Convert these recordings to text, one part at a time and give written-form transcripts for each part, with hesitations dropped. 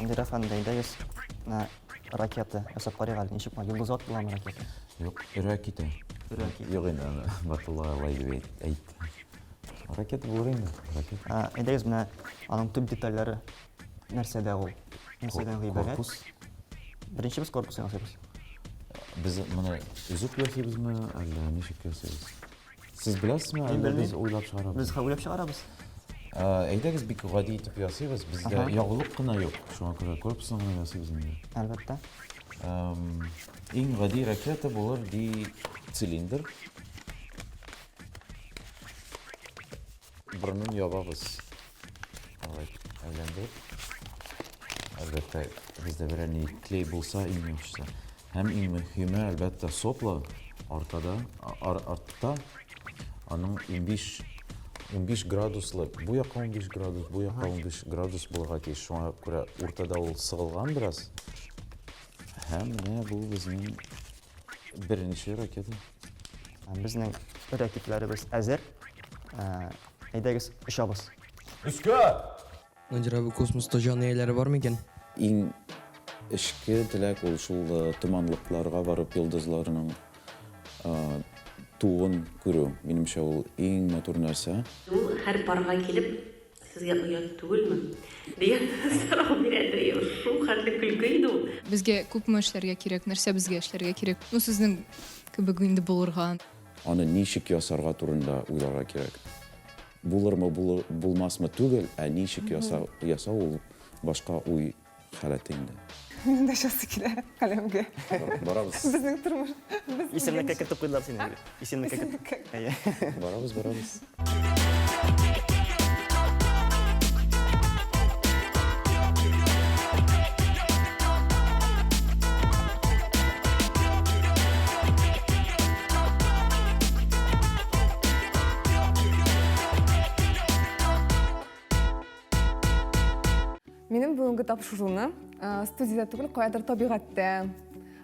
Андыйра фандайдагыз ракета ясап карыйк әле. Ничек йолдыз ат буламы ракета? Yok, raketa. Raketa. Yok енді, Батулла алай деп айтты. Ракета булыр енді, ракета. Әйдәгез менә аның төп детальләре нәрсәдә ул? Нәрсәдән гыйбарәт? Корпус. Беренче без корпусын ясыйбыз. Біз мұны үзіп ясыйбызмы, әлде ничек ясыйбыз? Сіз біләсізме, әлде біз ойлап шығарабыз? Без уйлап чыгарабыз. Әйдәгез бик гади итеп ясыйбыз. Бездә ягулык кына юк. Шуңа күрә корпусын гына ясыйбыз инде. Әлбәттә. Иң гади ракета булыр ди цилиндр. Борынын ябабыз. Алай, әйләндереп. Әлбәттә, бездә берәр клей булса иң яхшысы. Һәм иң мөһиме, әлбәттә, сопла артта аның 15 градуслык, бу якка 15 градус, бу якка 15 градус булырга тиеш. Шуңа күрә уртада ул сыгылган бераз. Һәм менә бу безнең беренче ракета. Безнең ракетларыбыз әзер. Әйдәгез очабыз. Үскә! Надир абый, космоста жан ияләре бармы икән? Иң эшке теләк ул шул томанлыкларга барып йолдызларның туын күрү. Минемчә ул иң матур нәрсә. Ул һәр парга килеп, сезгә оят түгелме? Дигән сорау бирәдер. Шул хәтле көлке иде ул. Безгә күпме эшләргә кирәк, нәрсә безгә эшләргә кирәк? Сезнең кебек инде булырга. Аны ничек ясарга турында уйларга кирәк. Булырмы, булмасмы түгел, ничек ясау ул башка уй халаты инде. Минем дә шасы килә каләмгә. Барабыз. Безнең тормыш. Исемлеккә кертеп куйдылар сине. Исемлеккә кертеп. Барабыз. Минем бүгенге тапшыруны студияда түгел, каядыр табигатьтә,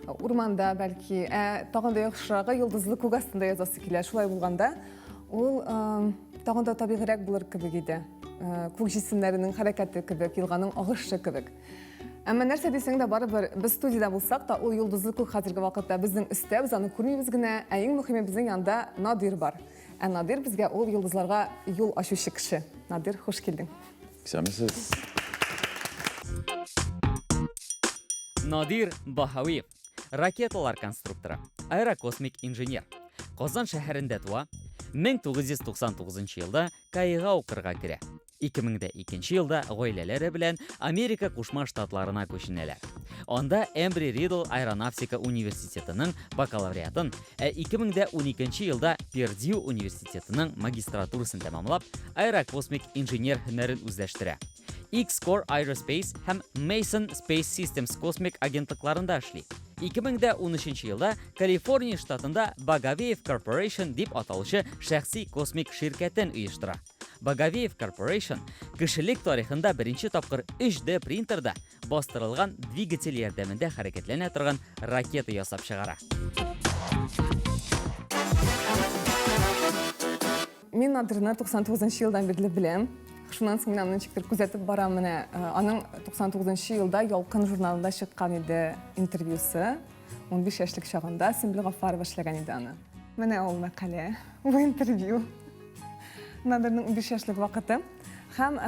урманда бәлки, тагын да яхшырагы йолдызлы күк астында язасы килә. Шулай булганда, ул тагын да табигырак булыр кебек иде. Күк җисемнәренең хәрәкәте кебек, елганың агышы кебек. Әмма нәрсә дисәң дә барыбер, без студияда булсак та, ул йолдызлы күк хәзерге вакытта безнең өстә, без аны күрмибез генә, иң мөһиме безнең янда Надир бар. Надир безгә ул йолдызларга юл ачучы кеше. Надир, хош килдең. Кисәмесез. Надир Баһауиев, ракеталар конструкторы, аэрокосмик инженер. Казан шәһәрендә туа, 1999 елда Каига укырга керә. 2002 елда гаиләләре белән Америка Кушма Штатларына күченәләр. Анда Эмбри Ридл аэронавтика университетының бакалавриатын, 2012 елда Пердью университетының магистратурасын тәмамлап, аэрокосмик инженер һөнәрен үзләштерә. X-Core Aerospace һәм Mason Space Systems космик агентлыкларында эшли. 2013 елда Калифорния штатында Багавеев Corporation дип аталучы шәхси космик ширкәтен оештыра. Багавеев Corporation кешелек тарихында беренче тапкыр 3D принтерда бастырылган двигатель ярдәмендә хәрәкәтләнә торган ракета ясап чыгара. Мин Надирны 99 елдан бирле беләм. Шуннан соң мин ничектер күзәтеп барам менә. Аның 99 елда Ялкын журналында чыккан иде интервьюсы. 15 яшьлек чагында Симбил Гафарова эшләгән иде аны. Менә ул мәкалә, бу интервью. Надирның 15 яшьлек вакыты. Һәм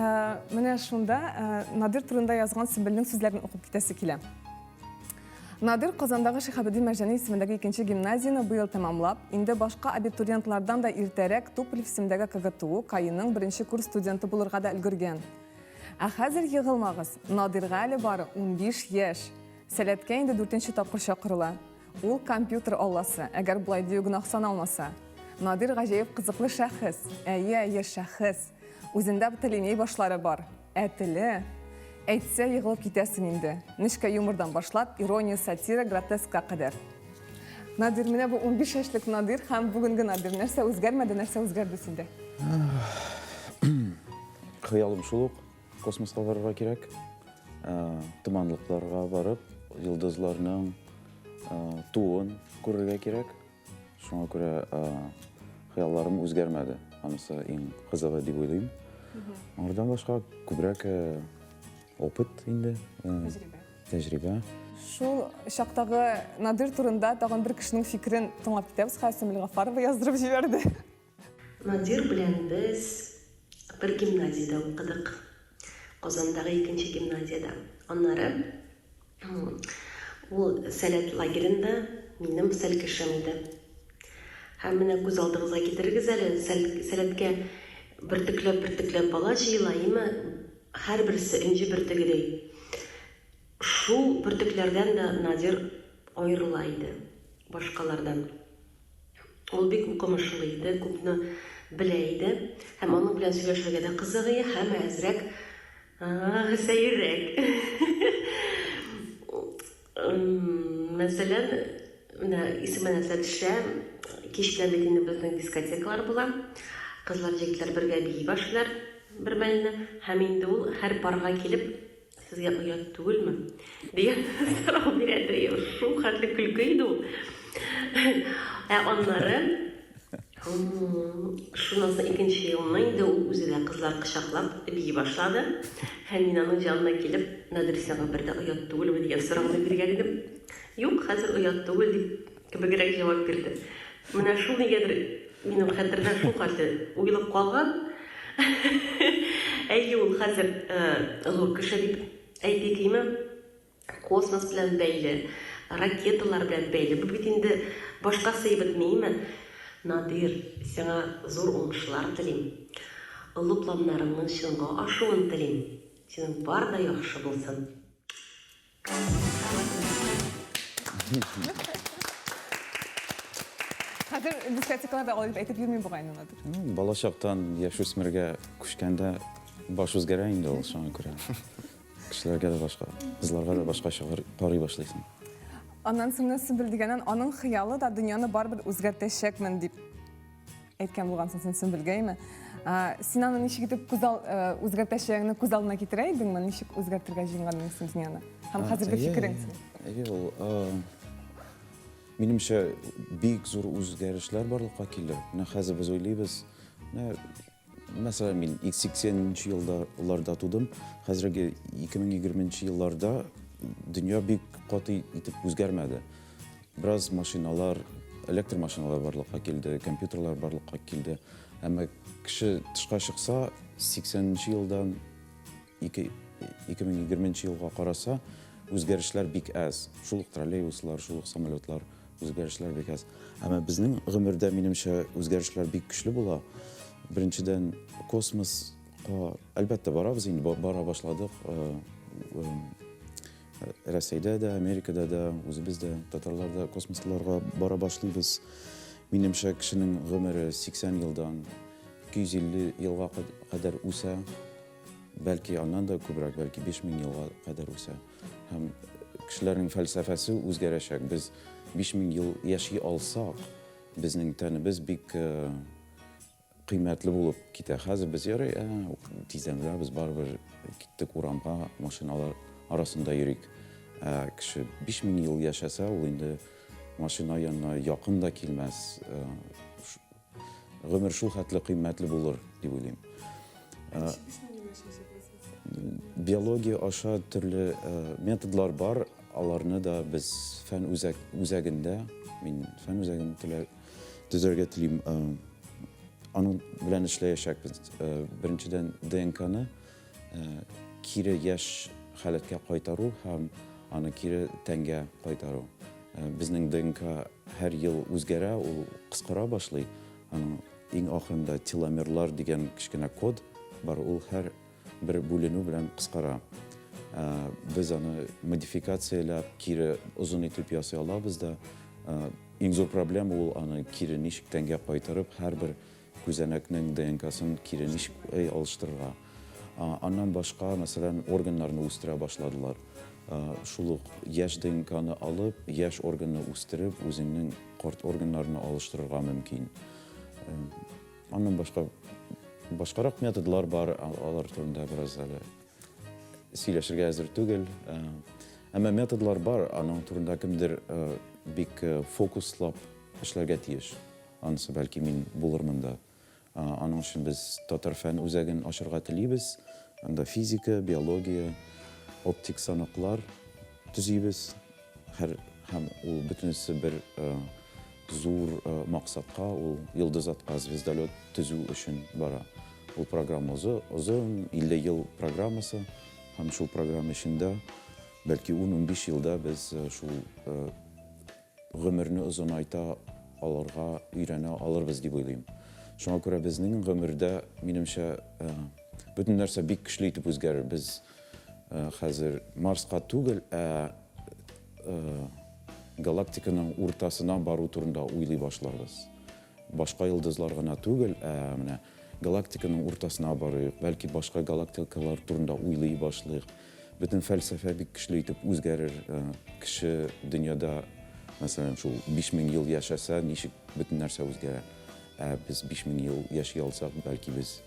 менә шунда Надир турында язган Симбилнең сүзләрен укып китәсе килә. Надир Казандагы Шиһабеддин Мәрҗани исемендәге 2нче гимназияны быел тәмамлап, инде башка абитуриентлардан да иртәрәк Туполев исемендәге КГТУ Каиның 1нче курс студенты булырга да өлгергән. Хәзер егылмагыз, Надирга әле бары 15 яшь. Сәләткә инде 4нче тапкыр чакырыла. Ул компьютер алласы, әгәр булай дию гына саналмаса. Надир гаҗәеп кызыклы шәхес, яшь шәхес. Үзендә бөтелемей башлары бар. Теле әйтсә егылып китәсең инде. Нечкә юмордан башлап, ирония, сатира, гротескка кадәр. Надир менә бу 15 яшьлек Надир һәм бүгенге Надир нәрсә үзгәрмәде, нәрсә үзгәрде синдә? Хыялым шул ук, космоска барырга кирәк. Томанлыкларга барып, йолдызларның туын күрергә кирәк. Шуңа күрә хыялларым үзгәрмәде. Анысы иң кызыгы дип уйлыйм. Аңардан башка күбрәк опыт инде, тәҗрибә. Шул шактагы Надир турында тагын бер кешенең фикерен тыңлап китәбез. Хәсән Гафарова яздырып җибәрде. Надир белән без бер гимназиядә укыдык. Казандагы 2нче гимназиядә. Аннары ул сәләт лагерында минем сәлкешем иде. Һәм менә күз алдыгызга китерегез әле, сәләткә бөртекләп бала җыела, һәр берсе энҗе бөртегедәй. Шул бөртекләрдән дә Надир аерыла иде башкалардан. Ул бик укымышлы иде, күпне белә иде, һәм аның белән сөйләшергә дә кызык иде, һәм әзрәк сәеррәк. Мәсәлән, менә исеменә төшә, кичкә бит инде безнең дискотекалар була. Кызлар, җегетләр бергә бии башлар бер мәлне, һәм инде ул һәр парга килеп, сезгә оят түгелме? Дигән сорау бирә. Шул хәтле көлке иде ул. Аннары шуннан соң 2нче елны инде ул үзе дә кызлар кочаклап бии башлады. Һәм мин аның янына килеп, Надир, сиңа бер дә оят түгелме дигән сорауны биргән идем. Юк, хәзер оят түгел дип кебегрәк җавап бирде. Менә шул нигәдер минем хәтердә шул хәтле уелып калган. Әйе, ул хәзер зур кеше дип әйтикме, космос белән бәйле, ракеталар белән бәйле. Бу бит инде башкасы бетмейме? Надир, сиңа зур уңышлар телим. Олы планнарыңның чынга ашуын телим. Синең бар да яхшы булсын. Хәзер дискотекаларда алып әйтеп йөрми бугайны Надир. Бала чактан яшүсмергә күчкәндә баш үзгәрә инде ул шуңа күрә. Кешеләргә дә башка, кызларга да башкача карый башлыйсың. Аннан соң Сөмбел дигәннән аның хыялы да дөньяны барыбер үзгәртәчәкмен дип әйткән булгансың син Сөмбелгәме? Син аны ничек итеп үзгәртәчәгеңне күз алдына китерә идеңме? Ничек үзгәртергә җыенганның син дөньяны? Һәм хәзерге фикерең? Минемчә, бик зур үзгәрешләр барлыкка килде. Менә хәзер без уйлыйбыз. Мәсәлән, мин 80нче елларда тудым. Хәзерге 2020нче елларда дөнья бик каты итеп үзгәрмәде. Бераз машиналар, электр машиналар барлыкка килде, компьютерлар барлыкка килде. Әмма кеше тышка чыкса, 80нче елдан 2020нче елга караса, үзгәрешләр бик аз. Шул троллейбуслар, шул самолетлар, үзгәрешләр бик аз. Әмма безнең гомердә минемчә үзгәрешләр бик көчле була. Беренчедән космоска әлбәттә барабыз инде, бара башладык. Рәсәйдә дә, Америкада да, үзебездә, татарларда космосларга бара башлыйбыз. Минемчә кешенең гомере 80 елдан 250 елга кадәр үсә. Бәлки аннан да күбрәк, бәлки 5000 елга кадәр үсә. Һәм кешеләрнең фәлсәфәсе үзгәрәчәк. Без 5000 ел яши алсак, безнең тәнебез бик кыйммәтле булып китә. Хәзер без ярый, тиздән без барыбер киттек урамга, машиналар арасында йөрик. Кеше 5000 ел яшәсә, ул инде машина янына якын да килмәс. Гомер шул хәтле кыйммәтле булыр дип уйлыйм. Биология аша төрле методлар бар, аларны да без фән үзәгендә, мин фән үзәген төзәргә телим, аның белән эшләячәкбез. Беренчедән ДНК-ны кире яшь халәткә кайтару һәм аны кире тәнгә кайтару. Безнең ДНК һәр ел үзгәрә, ул кыскара башлый. Аның иң ахырында теломерлар дигән кечкенә код бар, ул һәр бер бүленү белән кыскара. Без аны модификацияләп, кире озын итеп ясый алабыз да. Иң зур проблема ул аны кире ничек тәнгә кайтарып, һәрбер күзәнәкнең ДНК-сын кире ничек алыштырырга. Аннан башка, мәсәлән, органнарны үстерә башладылар. Шул ук яшь ДНК-ны алып, яшь органны үстереп, үзеңнең карт органнарны алыштырырга мөмкин. Аннан башкарак методлар бар, алар турында бераз әле сөйләшергә әзер түгел. Әмма методлар бар, аның турында кемдер бик фокуслап эшләргә тиеш. Анысы бәлки мин булырмын да. Аның өчен без татар фән үзәген ачарга телибез. Анда физика, биология, оптик санаклар түзейбіз. Һәм ул бөтенесе бер зур максатка, ул йылдызатка звездолет төзү өчен бара. Ул программа озын 50 ел программасы. Һәм шул программа эчендә бәлки 10-15 елда без шул гомерне озынайта алырга өйрәнә алырбыз дип уйлыйм. Шуңа күрә безнең гомердә, минемчә, бөтен нәрсә бик көчле итеп үзгәрер. Без хәзер Марска түгел, галактиканың уртасына бару турында уйлый башларбыз. Башка йылдызлар гына түгел, менә галактиканың уртасына барыйк, бәлки башка галактикалар турында уйлый башлыйк. Бөтен фәлсәфә бик көчле итеп үзгәрер. Кеше дөньяда, мәсәлән, шул 5000 ел яшәсә, ничек бөтен нәрсә үзгәрә. Без 5000 ел яши алсак, бәлки без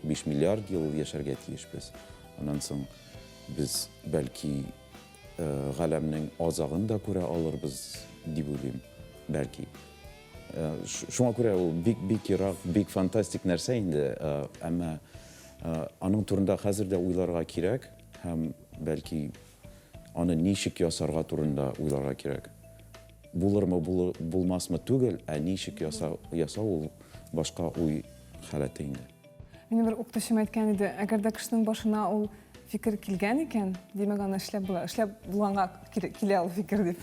5 миллиард ел яшәргә тиешбез. Аннан соң без бәлки галәмнең азагын да күрә алырбыз дип уйлыйм, бәлки. Шуңа күрә ул бик ерак, бик фантастик нәрсә инде, әмма аның турында хәзер дә уйларга кирәк, һәм бәлки аны ничек ясарга турында уйларга кирәк. Булырмы, булмасмы түгел, ничек ясау ул башка уй халәте инде. Минем бер укытучым әйткән иде, әгәр дә кешенең башына ул фикер килгән икән, димәк аны эшләп була. Эшләп булганга килә ул фикер дип.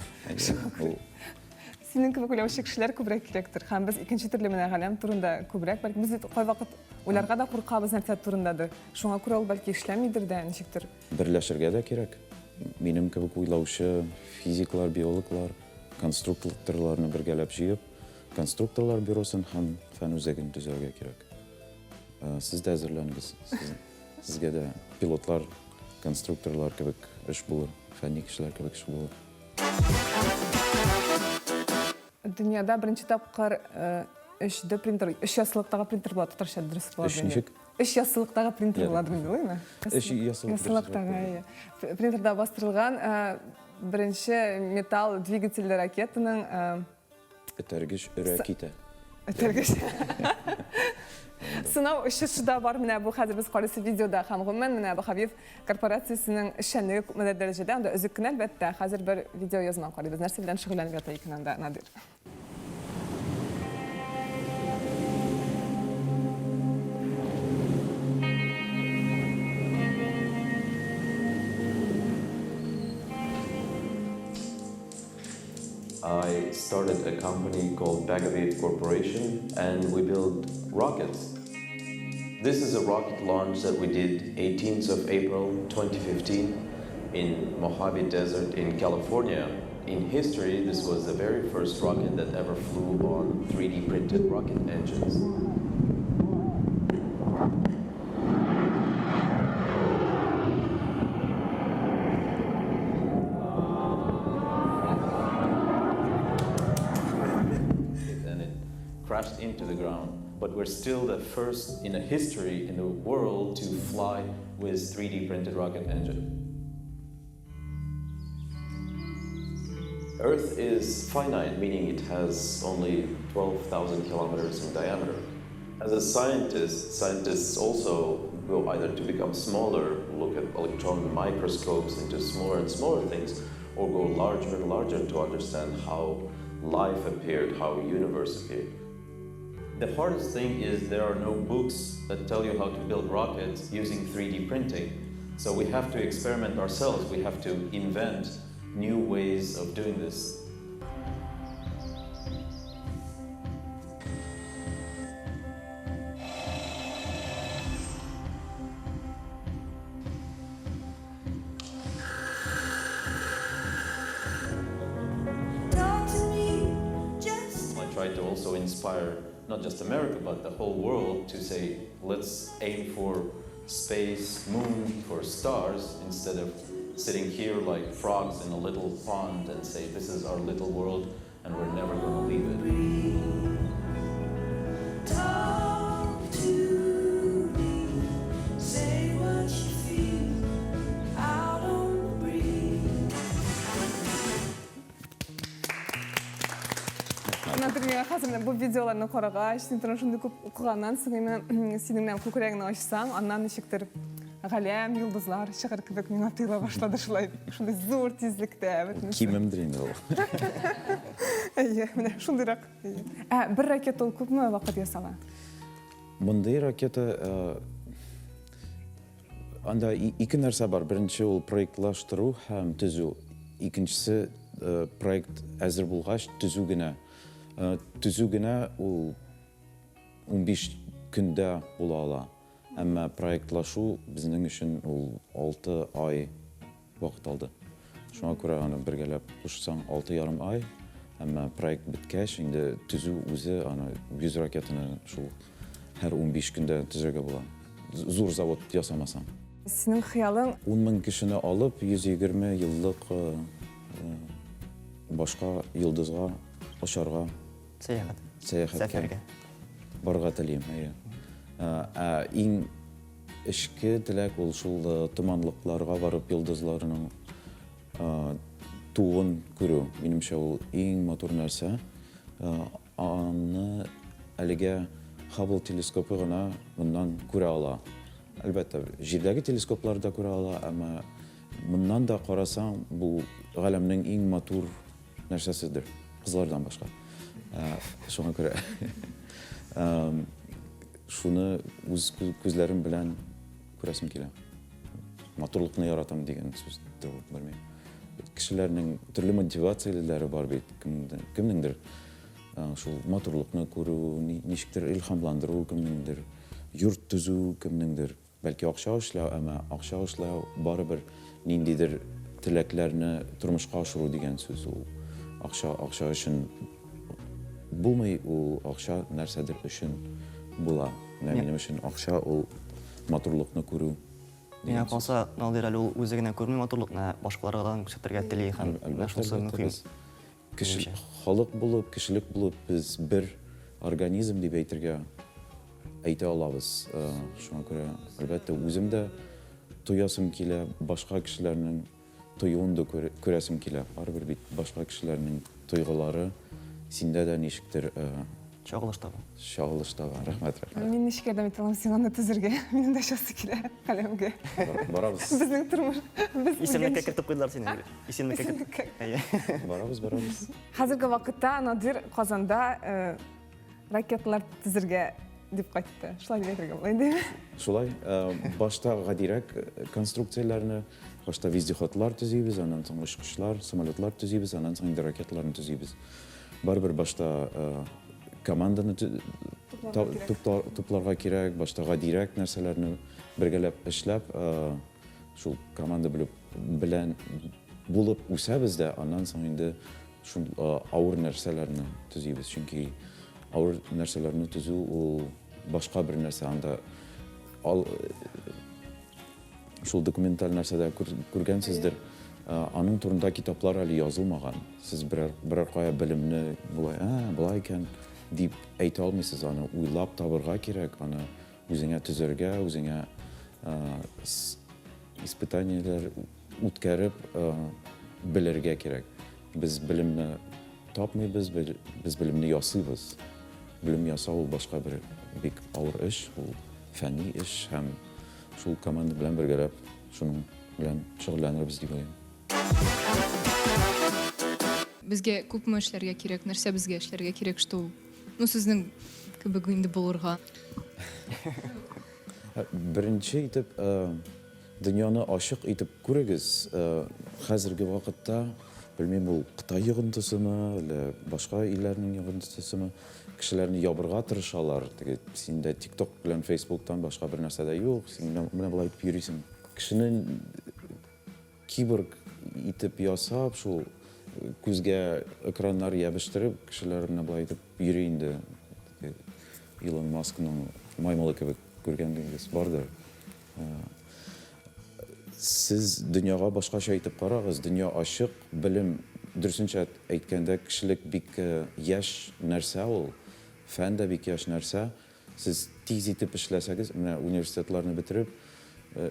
Синең кебек уйлаучы кешеләр күбрәк кирәктер. Һәм без икенче төрле менә галәм турында күбрәк, бәлки без кайвакыт уйларга да куркабыз нәрсә турындадыр. Шуңа күрә ул бәлки эшләмидер дә, ничектер. Берләшергә дә кирәк. Минем кебек уйлаучы физиклар, биологлар, конструкторларны бергәләп җыеп, конструкторлар бюросын һәм фән үзәген төзәргә кирәк. Сез дә әзерләнгез. Сезгә дә пилотлар, конструкторлар кебек эш булыр, фәнни кешеләр кебек эш булыр. Дөньяда беренче тапкыр 3D принтер, 3 ясылыктагы принтер була, татарча дөрес була. 3 ясылыктагы принтер була, дилме? 3 ясылыктагы принтерда бастырылган беренче металл двигатель ракетаның Этәргеч ракета. Этәргеч. Сынау эшчәнлеге бар менә бу хәзер без карыйсы видеода һәм гомумән менә бу Хабиб корпорациясенең эшчәнлеге күпмедер дәрәҗәдә анда өзек кенә әлбәттә хәзер бер видео язма карыйбыз. Нәрсә белән шөгыльләнеп ята икән анда Надир? I started a company called Bagavit Corporation, and we build rockets. This is a rocket launch that we did 18th of April 2015 in Mojave Desert in California. In history, this was the very first rocket that ever flew on 3D printed rocket engines. Crashed into the ground, but we're still the first in a history in the world to fly with 3D printed rocket engine. Earth is finite, meaning it has only 12,000 kilometers in diameter. As a scientist, scientists also go either to become smaller, look at electron microscopes into smaller and smaller things, or go larger and larger to understand how life appeared, how universe appeared. The hardest thing is there are no books that tell you how to build rockets using 3D printing. So we have to experiment ourselves. We have to invent new ways of doing this. I try to also inspire not just America, but the whole world to say, let's aim for space, moon, for stars, instead of sitting here like frogs in a little pond and say, this is our little world and we're never going to leave it. Talk to me, say what you feel out on the breeze. Надир, хәзер бу видеоларны карагач, син шундый күп укыганнан соң синең күкрәгеңне ачсаң, аннан ничектер Галям, йылдызлар, шығыр кебек миңа тыйыла башлады шулай. Шундай зур тизлектә. Кимемдир инде ул. Әйе, менә шундыйрак. Бер ракета ул күпме вакыт ясала? Мындай ракета анда ике нәрсә бар. Беренче ул проектлаштыру һәм төзү. Икенчесе проект әзер булгач төзү генә. Төзү генә ул 15 көндә була ала. Әмма проектлашу безнең өчен ул 6 ай вакыт алды. Шуңа күрә аны бергәләп кушсаң 6,5 ай. Әмма проект биткәч инде төзү үзе аны 100 ракетаны шул һәр 15 көндә төзергә була. Зур завод ясамасаң. Синең хыялың 10,000 кешене алып 120 еллык башка йылдызга очарга Сәяхәт. сәяхәткә Сәфәргә. барырга телим. Иң эчке теләк ул шул томанлыкларга барып йылдызларның туын күрү. Минемчә ул иң матур нәрсә. Аны әлегә Хаббл телескопы гына моннан күрә ала. Әлбәттә, җирдәге телескоплар да күрә ала, әмма моннан да карасаң, бу галәмнең иң матур нәрсәседер, кызлардан башка. Шуңа күрә шуны үз күзләрем белән күрәсем килә. Матурлыкны яратам дигән сүз белмәйм. Кешеләрнең төрле мотивацияләре бар бит, кемнеңдер шул матурлыкны күрү, ничектер илһамландыру, кемнеңдер йорт төзү, кемнеңдер бәлки акча эшләү, әмма акча эшләү барыбер ниндидер теләкләрне тормышка ашыру дигән сүз ул. Акча өчен булмый, ул акча нәрсәдер өчен була. Минем өчен акча ул матурлыкны күрү. Миңа калса, Надир әле ул үзе генә күрми матурлыкны, башкаларга да күрсәтергә тели һәм шунысы мөһим. Халык булып, кешелек булып без бер организм дип әйтергә әйтә алабыз. Шуңа күрә әлбәттә үзем дә тоясым килә, башка кешеләрнең тоюын да күрәсем килә. Барыбер бит башка кешеләрнең тойгылары синдә дә ничектер Чагылыш таба. чагылыш таба. Рәхмәт. Мин ничек ярдәм итә алам сиңа аны төзергә? Минем дә шасы килә каләмгә. Барабыз. Безнең тормыш. Исемлеккә кертеп куйдылар сине. Исемлеккә кертеп. Әйе. Барабыз. Хәзерге вакытта Надир Казанда ракеталар төзергә дип кайтты. Шулай дип әйтергә була инде. Шулай, башта гадирәк конструкцияләрне, башта вездеходлар төзибез, аннан соң очкычлар, самолетлар төзибез, аннан соң инде ракетларны төзибез. Барыбер башта команданы тупларга кирәк, башта гадирәк нәрсәләрне бергәләп эшләп, шул команда белән булып үсәбез дә, аннан соң инде шул авыр нәрсәләрне төзибез. Чөнки авыр нәрсәләрне төзү ул башка бер нәрсә, анда шул документаль нәрсәдә күргәнсездер, аның турында китаплар әле язылмаган. Сез берәр кая белемне булай икән дип әйтә алмыйсыз, аны уйлап табырга кирәк, аны үзеңә төзергә, үзеңә испытанияләр үткәреп белергә кирәк. Без белемне тапмыйбыз, без белемне ясыйбыз. Белем ясау ул башка бер бик авыр эш, ул фәнни эш һәм шул команда белән бергәләп шуның белән шөгыльләнербез дип уйлыйм. Безгә күпме эшләргә кирәк, нәрсә безгә эшләргә кирәк, что сезнең кебек инде булырга. Беренче итеп дөньяны ачык итеп күрегез. Хәзерге вакытта белмим, ул Кытай йогынтысымы, әллә башка илләрнең йогынтысымы, кешеләрне ябырга тырышалар. Синдә TikTok белән Facebook'тан башка бер нәрсә дә юк, син менә булай итеп йөрисең. Кешене киборг итеп ясап, шул күзгә экраннар ябыштырып, кешеләрне булай итеп йөри инде. Илон Маскның маймылы кебек күргәнегез бардыр. Сез дөньяга башкача итеп карагыз, дөнья ачык, белем дөресенчә әйткәндә кешелек бик яшь нәрсә ул, фән дә бик яшь нәрсә. Сез тиз итеп эшләсәгез, менә университетларны бетереп,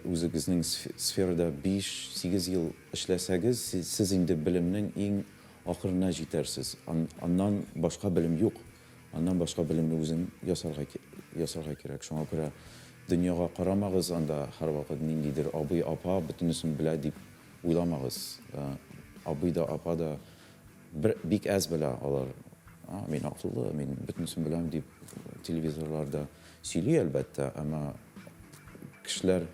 үзегезнең сферада 5-8 ел эшләсәгез, сез инде белемнең иң ахырына җитәрсез. Аннан башка белем юк. Аннан башка белемне үзең ясарга кирәк. Шуңа күрә дөньяга карамагыз, анда һәрвакыт ниндидер абый, апа бөтенесен белә дип уйламагыз. Абый да, апа да бик әз белә алар. Мин акыллы, мин бөтенесен беләм дип телевизорларда сөйли әлбәттә, әмма кешеләр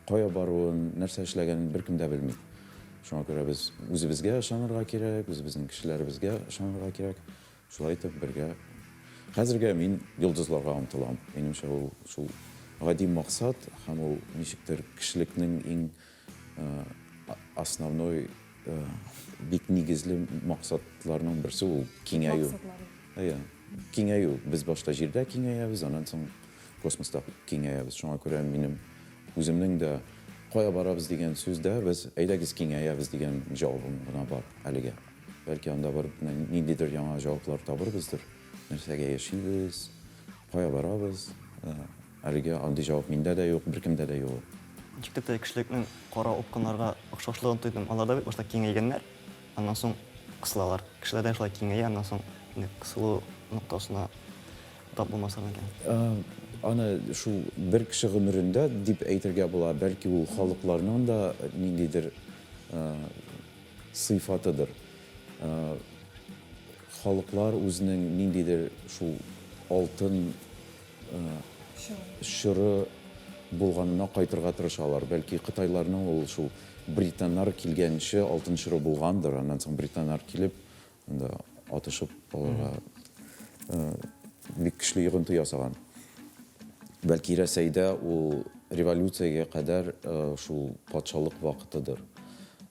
кая баруын, нәрсә эшләгәнен беркем дә белми. Шуңа күрә без үзебезгә ышанырга кирәк, үзебезнең кешеләребезгә ышанырга кирәк. Шулай итеп бергә. Хәзергә мин йолдызларга омтылам. Минемчә ул шул гади максат һәм ул ничектер кешелекнең иң основной бик нигезле максатларның берсе ул киңәю. Киңәю. Без башта җирдә киңәябез, аннан соң космоста киңәябез. Шуңа күрә минем үземнең дә кая барабыз дигән сүздә без әйдәгез киңәябез дигән җавабым гына бар әлегә. Бәлки анда бар ниндидер яңа җаваплар табырбыздыр. Нәрсәгә яшибез, кая барабыз. Әлегә андый җавап миндә дә юк, беркемдә дә юк. Ничектер дә кешелекнең кара упкыннарга охшашлыгын тойдым. Аларда бит башта киңәйгәннәр, аннан соң кысылалар. Кешеләрдә шулай киңәя, аннан соң кысылу ноктасына тап булмаса микән. Аны шул бер кеше гомерендә дип әйтергә була, бәлки ул халыкларның да ниндидер сыйфатыдыр. Халыклар үзенең ниндидер шул алтын шыры булганына кайтырга тырышалар. Бәлки Кытайларның ул шул британнар килгәнче алтын шыры булгандыр. Аннан соң британнар килеп, анда атышып аларга бик көчле йогынты ясаган. Бәлки Рәсәйдә ул революциягә кадәр шул патшалык вакытыдыр.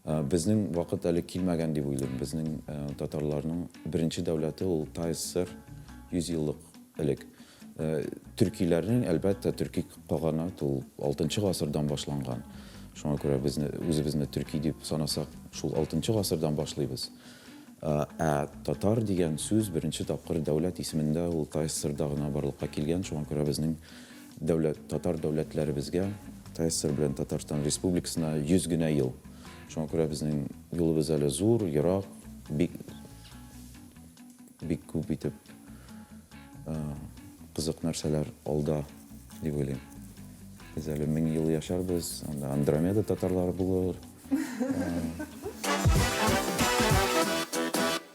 Безнең вакыт әле килмәгән дип уйлыйм. Безнең татарларның беренче дәүләте ул ТССР 100 еллык элек. Төркиләрнең әлбәттә төрки каганат ул 6-нчы гасырдан башланган. Шуңа күрә без үзебезне төрки дип санасак, шул 6-нчы гасырдан башлыйбыз. Татар дигән сүз беренче тапкыр дәүләт исемендә ул ТССРда гына барлыкка килгән. Шуңа күрә безнең татар дәүләтләребезгә ТССР белән Татарстан Республикасына 100 генә ел. Шуңа күрә безнең юлыбыз әле зур, ерак, бик күп итеп кызык нәрсәләр алда дип уйлыйм. Без әле 1000 ел яшарбыз, анда Андромеда татарлары булыр.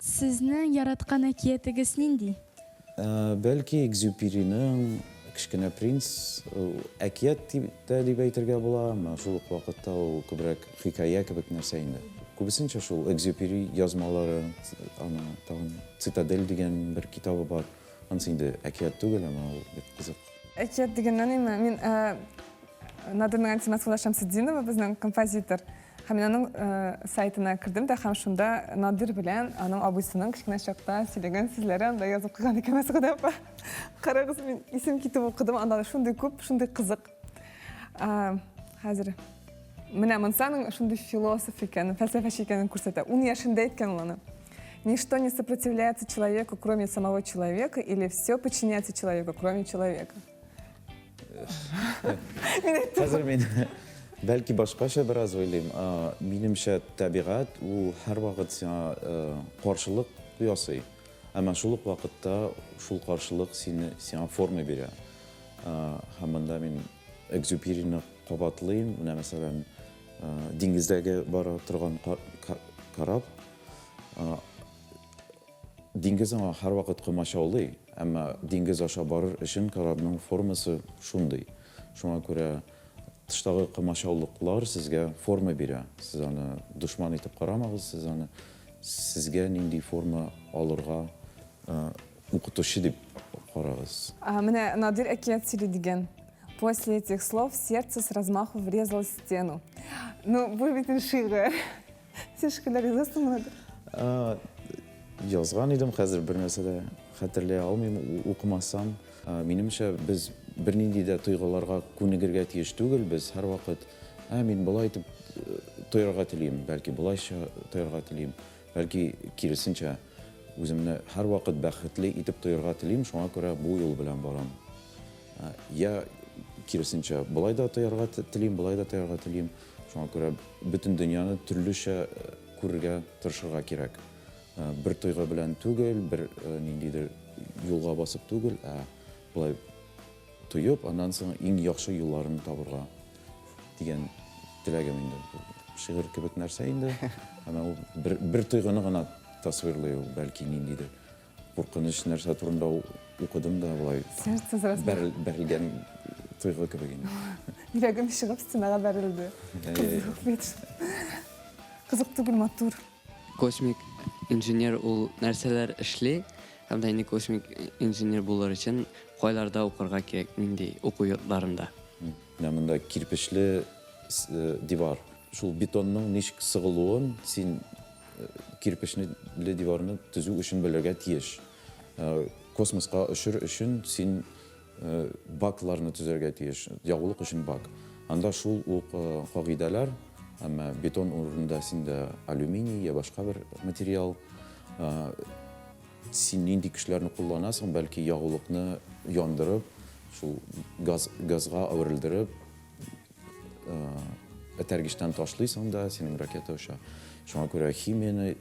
Сезнең яраткан әкиятегез нинди? Бәлки Экзюпериның Кечкенә принц әкият дип әйтергә була, әмма шул ук вакытта ул күбрәк хикая кебек нәрсә инде. Күбесенчә шул Экзюпери язмалары, аны тагын Цитадель дигән бер китабы бар. Анысы инде әкият түгел, әмма ул бик кызык. Әкият дигәннән мин Надырның Антимасфула Шамсетдинова, безнең композитор. Һәм аның сайтына кирдем дә һәм шунда Надир белән аның абыйсының кичкенә чакта сөйләгән сүзләре анда язып куйган икән Мәсгудә апа. Карагыз, мин исем китеп укыдым, анда шундый күп, шундый кызык. Хәзер менә монсаның шундый философ икәнен, фәлсәфәче икәнен күрсәтә. 10 яшында әйткән ул аны. Ничто не сопротивляется человеку, кроме самого человека, или все подчиняется человеку, кроме человека. Хәзер мин бәлки башкача бераз уйлыйм. Минемчә табигать ул һәрвакыт сиңа каршылык ясый. Әмма шул ук вакытта шул каршылык сиңа форма бирә. Һәм монда мин Экзюперине кабатлыйм. Менә мәсәлән, диңгездәге бара торган карап. Диңгез аңа һәрвакыт комачаулый, әмма диңгез аша барыр өчен карабның формасы шундый. Шуңа күрә тыштагы комачаулыклар сезгә форма бирә. Сез аны душман итеп карамагыз, сез аны сезгә нинди форма алырга укытучы дип карагыз. Менә Надир әкият сөйли дигән. После этих слов сердце с размаху врезалось в стену. Ну, бу бит шигырь. Сез шигырьләр язасыңмы, Надир? Язган идем, хәзер бер нәрсә дә хәтерләй алмыйм, укымасам. Минемчә без бернинди дә тойгыларга күнегергә тиеш түгел. Без һәрвакыт мин болай итеп тоярга телим, бәлки болайча тоярга телим, бәлки киресенчә үземне һәрвакыт бәхетле итеп тоярга телим, шуңа күрә бу юл белән барам. Я киресенчә болай да тоярга телим, болай да тоярга телим, шуңа күрә бөтен дөньяны төрлечә күрергә тырышырга кирәк. Бер тойгы белән түгел, бер ниндидер юлга басып түгел, болай тоеп, андан соң иң яхшы юлларын табырга дигән теләгем инде. Шигырь кебек нәрсә инде. Ана ул бер тойгыны гына тасвирлый ул, бәлки ниндидер куркыныч нәрсә турында укыдым да булай. Сердце сразу. Бәрелгән тойгы кебек инде. Йөрәгем чыгып стенага бәрелде. Кызык түгел, матур. Космик инженер ул нәрсәләр эшли, һәм дә инде космик инженер булыр өчен кайларда укырга кирәк, нинди уку йортларында. Монда кирпечле дивар. Шул бетонның ничек сыгылуын син кирпечле диварны төзү өчен белергә тиеш. Космоска очыр өчен син бакларны төзәргә тиеш. Ягулык өчен бак. Анда шул ук кагыйдәләр, әмма бетон урынында синдә алюминий я башка бер материал. Син нинди көчләрне кулланасың, бәлки ягулыкны яндырып, шул газга әверелдереп, этәргечтән ташлыйсың да, синең ракета уша. Шуңа күрә химияны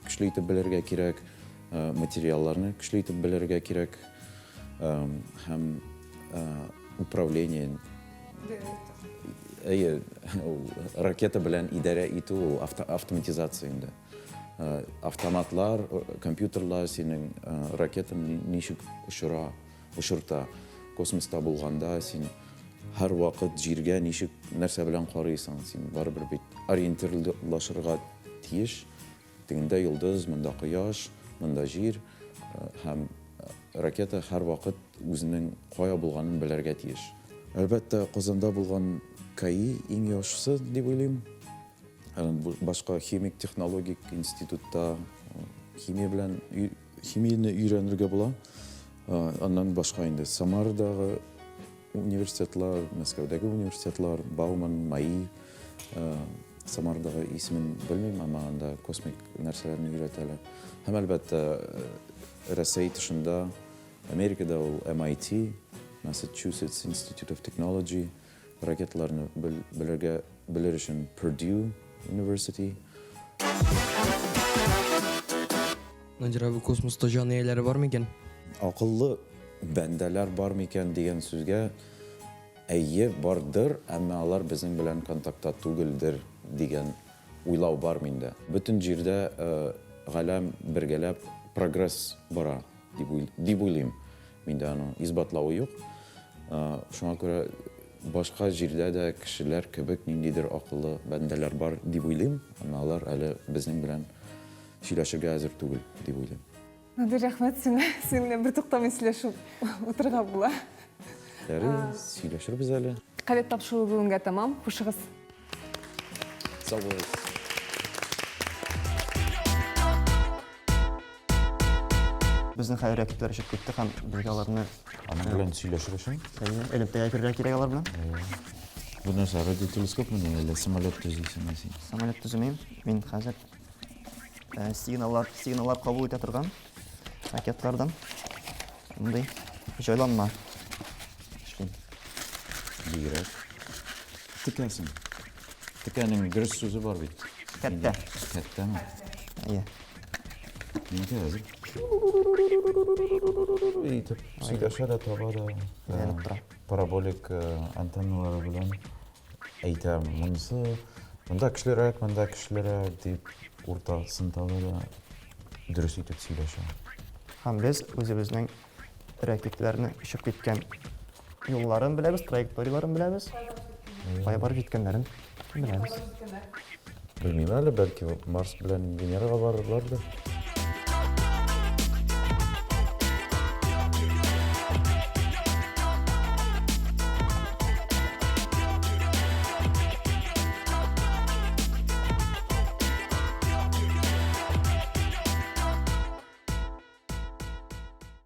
көчле итеп белергә кирәк, материалларны көчле итеп белергә кирәк, һәм управление. Ракета белән идарә итү, автоматизация инде. Автоматлар, компьютерлар синең ракетаны ничек очырта. Космоста булганда син һәр вакыт җиргә ничек нәрсә белән карыйсың, син барыбер бит ориентирлашырга тиеш. Тегендә йолдыз, монда кояш, монда җир, һәм ракета һәр вакыт үзенең кая булганын белергә тиеш. Әлбәттә, Казанда булган КАИ иң яхшысы дип уйлыйм. Башка химик технологик институтта химияны өйрәнергә була. Аннан башка инде Самардагы университетлар, Мәскәүдәге университетлар, Бауман, МАИ, Самардагы исемен белмим, әмма анда космик нәрсәләрне өйрәтәләр. Һәм әлбәттә, Рәсәй тышында, Америкада ул MIT, Massachusetts Institute of Technology, ракетларны белер өчен Purdue University. Надир абый, космоста жан ияләре бармы икән? Акыллы бәндәләр бар микән дигән сүзгә әйе бардыр, әмма алар безнең белән контактта түгелдер дигән уйлау бар миндә. Бөтен җирдә галәм бергәләп прогресс бара дип уйлыйм. Миндә аны исбатлауы юк. Шуңа күрә башка җирдә дә кешеләр кебек ниндидер акыллы бәндәләр бар дип уйлыйм, әмма алар әле безнең белән сөйләшергә әзер түгел дип уйлыйм. Надир, рәхмәт, синең бер туктамый сөйләшеп утырга була. Сөйләшербез әле. Кадет тапшыру бүгенгә тамам. Хушыгыз. Сау булыгыз. Безнең хәер ракетлар чыгып китте һәм безгә аларны Аның белән сөйләшер өчен элемтәгә керергә кирәк алар белән. Бу нәрсә радиотелескопмы, әллә самолет төзисеңме син? Самолет төземим. Мин хәзер сигналлар кабул итә торган ракетлардан мондай җайланма. Бигрәк. Тикәсең. Тикәнең дөрес сүзе бар бит. Кәттә. Кәттәме? Әйе. Нинди әзер? Итеп сөйләшә дә таба да. Параболик антенналары белән әйтәм. Монда кешеләрәк, монда кешеләрәк дип уртасындагы да дөрес итеп сөйләшә. Һәм без үзебезнең ракетларны очып киткән юлларын беләбез, траекторияларын беләбез. Кая барып җиткәннәрен беләбез. Белмим әле, бәлки Марс белән Венерага барырлардыр.